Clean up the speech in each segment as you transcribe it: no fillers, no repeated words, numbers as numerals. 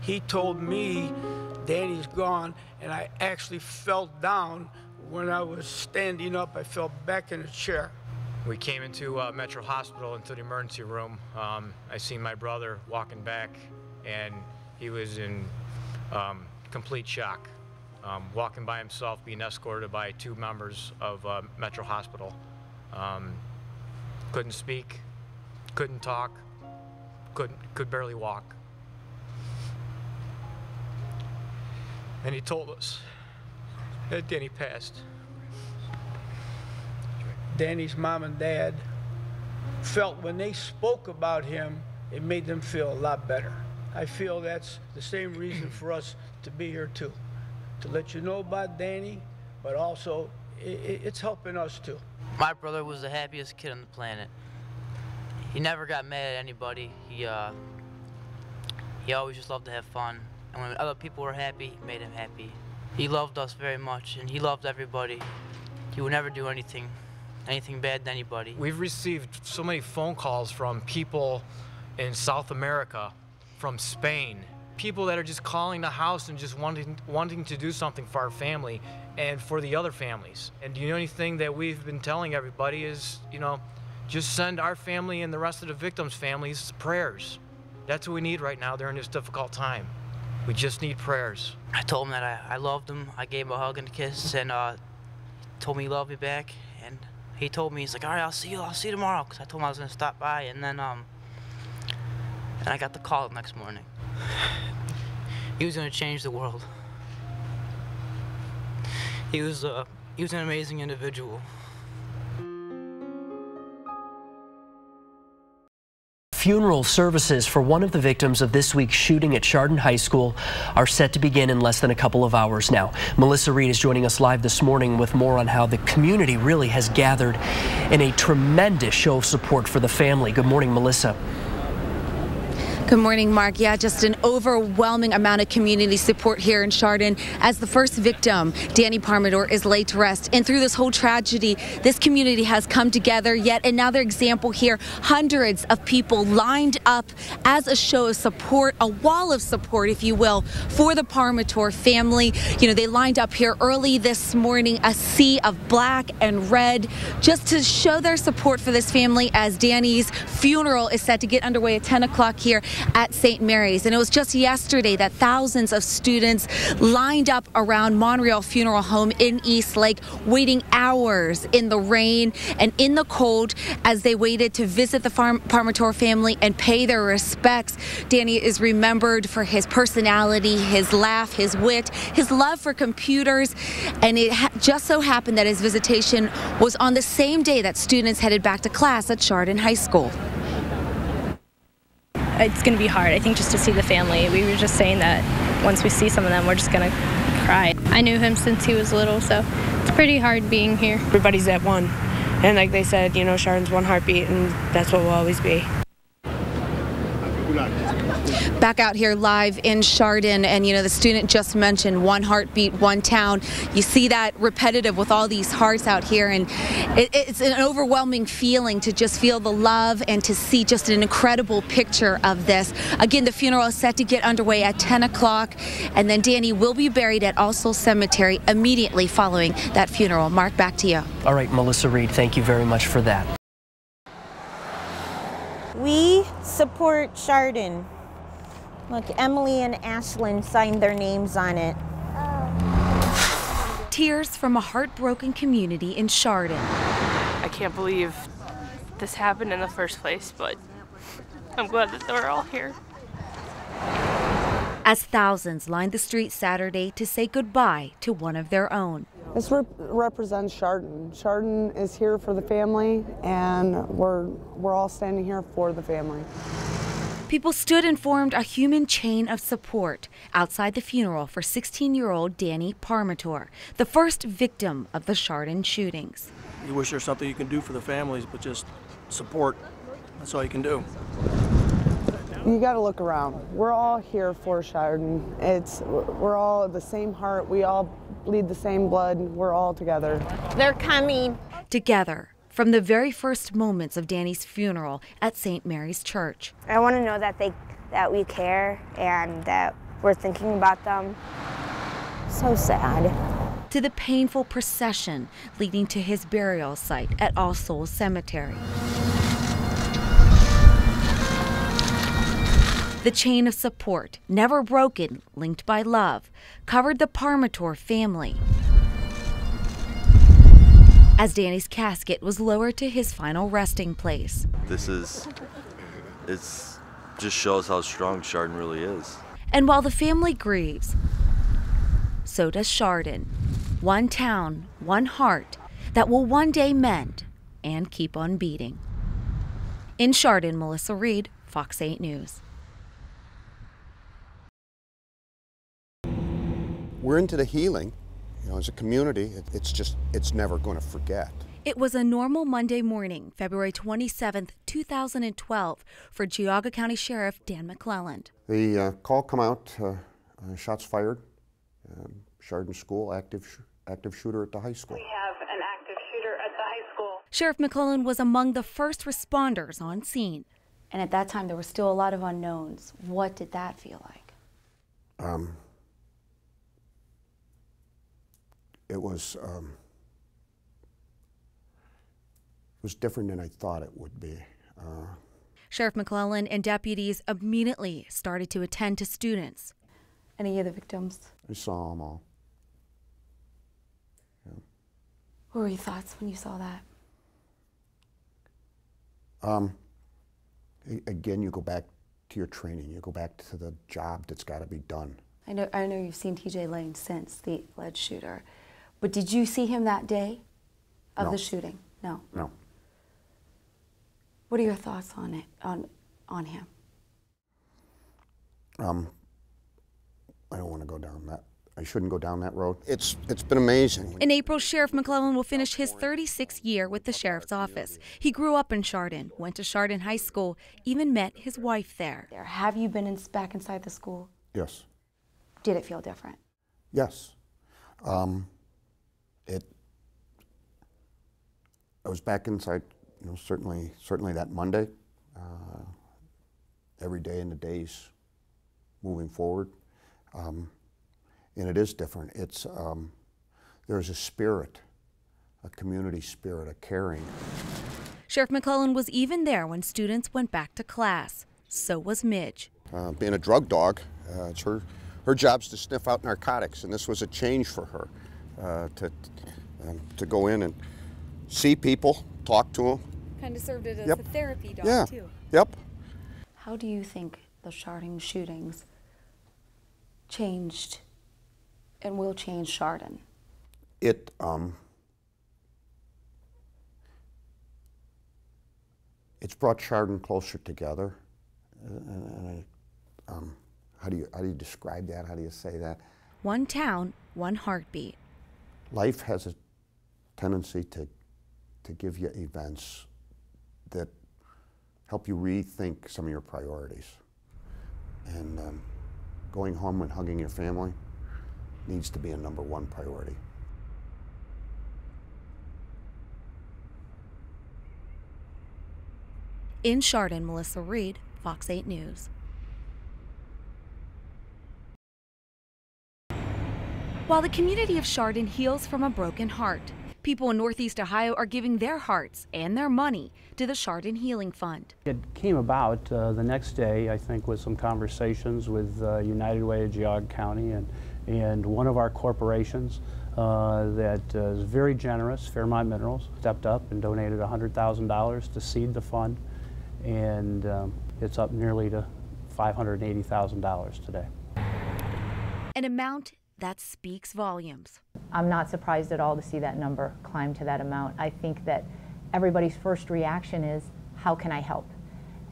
He told me Danny's gone, and I actually fell down. When I was standing up, I fell back in a chair. We came into Metro Hospital, into the emergency room. I seen my brother walking back, and he was in complete shock, walking by himself, being escorted by 2 members of Metro Hospital. Couldn't speak, couldn't talk, could barely walk. And he told us that Danny passed. Danny's mom and dad felt when they spoke about him, it made them feel a lot better. I feel that's the same reason for us to be here too, to let you know about Danny, but also it's helping us too. My brother was the happiest kid on the planet. He never got mad at anybody. He always just loved to have fun. And when other people were happy, he made him happy. He loved us very much, and he loved everybody. He would never do anything bad to anybody. We've received so many phone calls from people in South America, from Spain, people that are just calling the house and just wanting to do something for our family and for the other families. And the only thing that we've been telling everybody is, you know, just send our family and the rest of the victims' families prayers. That's what we need right now during this difficult time. We just need prayers. I told him that I loved him. I gave him a hug and a kiss, and told me he loved me back. And he told me, he's like, all right, I'll see you tomorrow, because I told him I was going to stop by. And then and I got the call the next morning. He was going to change the world. He was an amazing individual. Funeral services for one of the victims of this week's shooting at Chardon High School are set to begin in less than a couple of hours now. Melissa Reed is joining us live this morning with more on how the community really has gathered in a tremendous show of support for the family. Good morning, Melissa. Good morning, Mark. Yeah, just an overwhelming amount of community support here in Chardon as the first victim, Danny Parmertor, is laid to rest. And through this whole tragedy, this community has come together. Yet another example here, hundreds of people lined up as a show of support, a wall of support, if you will, for the Parmertor family. You know, they lined up here early this morning, a sea of black and red, just to show their support for this family as Danny's funeral is set to get underway at 10 o'clock here at St. Mary's. And it was just yesterday that thousands of students lined up around Monreal Funeral Home in East Lake, waiting hours in the rain and in the cold as they waited to visit the Parmertor family and pay their respects. Danny is remembered for his personality, his laugh, his wit, his love for computers, and it just so happened that his visitation was on the same day that students headed back to class at Chardon High School. It's going to be hard, I think, just to see the family. We were just saying that once we see some of them, we're just going to cry. I knew him since he was little, so it's pretty hard being here. Everybody's at one, and like they said, you know, Chardon's one heartbeat, and that's what we'll always be. Back out here live in Chardon, and you know, the student just mentioned one heartbeat, one town. You see that repetitive with all these hearts out here, and it's an overwhelming feeling to just feel the love and to see just an incredible picture of this. Again, the funeral is set to get underway at 10 o'clock, and then Danny will be buried at All Souls Cemetery immediately following that funeral. Mark, back to you. All right, Melissa Reed, thank you very much for that. We support Chardon. Look, Emily and Ashlyn signed their names on it. Tears from a heartbroken community in Chardon. I can't believe this happened in the first place, but I'm glad that they're all here. As thousands lined the streets Saturday to say goodbye to one of their own. This represents Chardon. Chardon is here for the family, and we're all standing here for the family. People stood and formed a human chain of support outside the funeral for 16-year-old Danny Parmertor, the first victim of the Chardon shootings. You wish there's something you can do for the families, but just support. That's all you can do. You got to look around. We're all here for Chardon. We're all the same heart. We all bleed the same blood. We're all together. They're coming. Together. From the very first moments of Danny's funeral at St. Mary's Church. I want to know that we care and that we're thinking about them. So sad. To the painful procession leading to his burial site at All Souls Cemetery. The chain of support, never broken, linked by love, covered the Parmertor family as Danny's casket was lowered to his final resting place. It just shows how strong Chardon really is. And while the family grieves, so does Chardon. One town, one heart that will one day mend and keep on beating. In Chardon, Melissa Reed, Fox 8 News. We're into the healing. You know, as a community, it's never going to forget. It was a normal Monday morning, February 27th, 2012, for Geauga County Sheriff Dan McClelland. The call come out, shots fired, Chardon School, active shooter at the high school. We have an active shooter at the high school. Sheriff McClelland was among the first responders on scene. And at that time, there were still a lot of unknowns. What did that feel like? It was different than I thought it would be. Sheriff McClelland and deputies immediately started to attend to students. Any of the victims? I saw them all. Yeah. What were your thoughts when you saw that? Again, you go back to your training. You go back to the job that's got to be done. I know you've seen TJ Lane since, the alleged shooter. But did you see him that day of the shooting? No. No. What are your thoughts on it, on him? I don't want to go down that. I shouldn't go down that road. It's been amazing. In April, Sheriff McClelland will finish his 36th year with the Sheriff's Office. He grew up in Chardon, went to Chardon High School, even met his wife there. Have you been back inside the school? Yes. Did it feel different? Yes. I was back inside, you know, certainly that Monday, every day in the days moving forward. And it is different. There's a spirit, a community spirit, a caring. Sheriff McClelland was even there when students went back to class. So was Midge. Being a drug dog, it's her job's to sniff out narcotics, and this was a change for her to go in and see people, talk to them. Kind of served it as a therapy dog, too. Yep. How do you think the Chardon shootings changed and will change Chardon? It's brought Chardon closer together. How do you describe that? How do you say that? One town, one heartbeat. Life has a tendency to give you events that help you rethink some of your priorities. And going home and hugging your family needs to be a #1 priority. In Chardon, Melissa Reed, Fox 8 News. While the community of Chardon heals from a broken heart, people in Northeast Ohio are giving their hearts and their money to the Chardon Healing Fund. It came about the next day, I think, with some conversations with United Way of Geauga County and one of our corporations that is very generous, Fairmont Minerals, stepped up and donated $100,000 to seed the fund, and it's up nearly to $580,000 today. An amount that speaks volumes. I'm not surprised at all to see that number climb to that amount. I think that everybody's first reaction is, how can I help?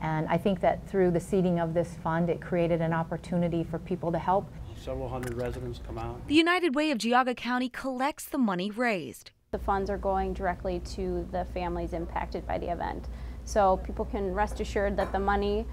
And I think that through the seeding of this fund, it created an opportunity for people to help. Several hundred residents come out. The United Way of Geauga County collects the money raised. The funds are going directly to the families impacted by the event. So people can rest assured that the money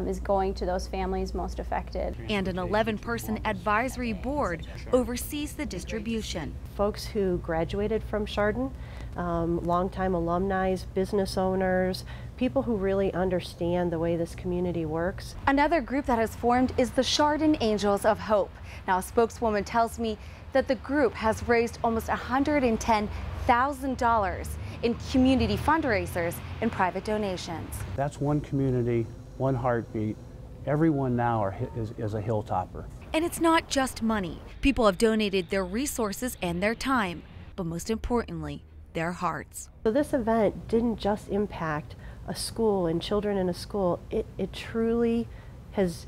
is going to those families most affected. And an 11-person advisory board oversees the distribution. Folks who graduated from Chardon, longtime alumni, business owners, people who really understand the way this community works. Another group that has formed is the Chardon Angels of Hope. Now, a spokeswoman tells me that the group has raised almost $110,000 in community fundraisers and private donations. That's one community, one heartbeat. Everyone now is a hilltopper. And it's not just money. People have donated their resources and their time, but most importantly, their hearts. So this event didn't just impact a school and children in a school. It truly has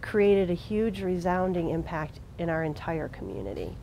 created a huge resounding impact in our entire community.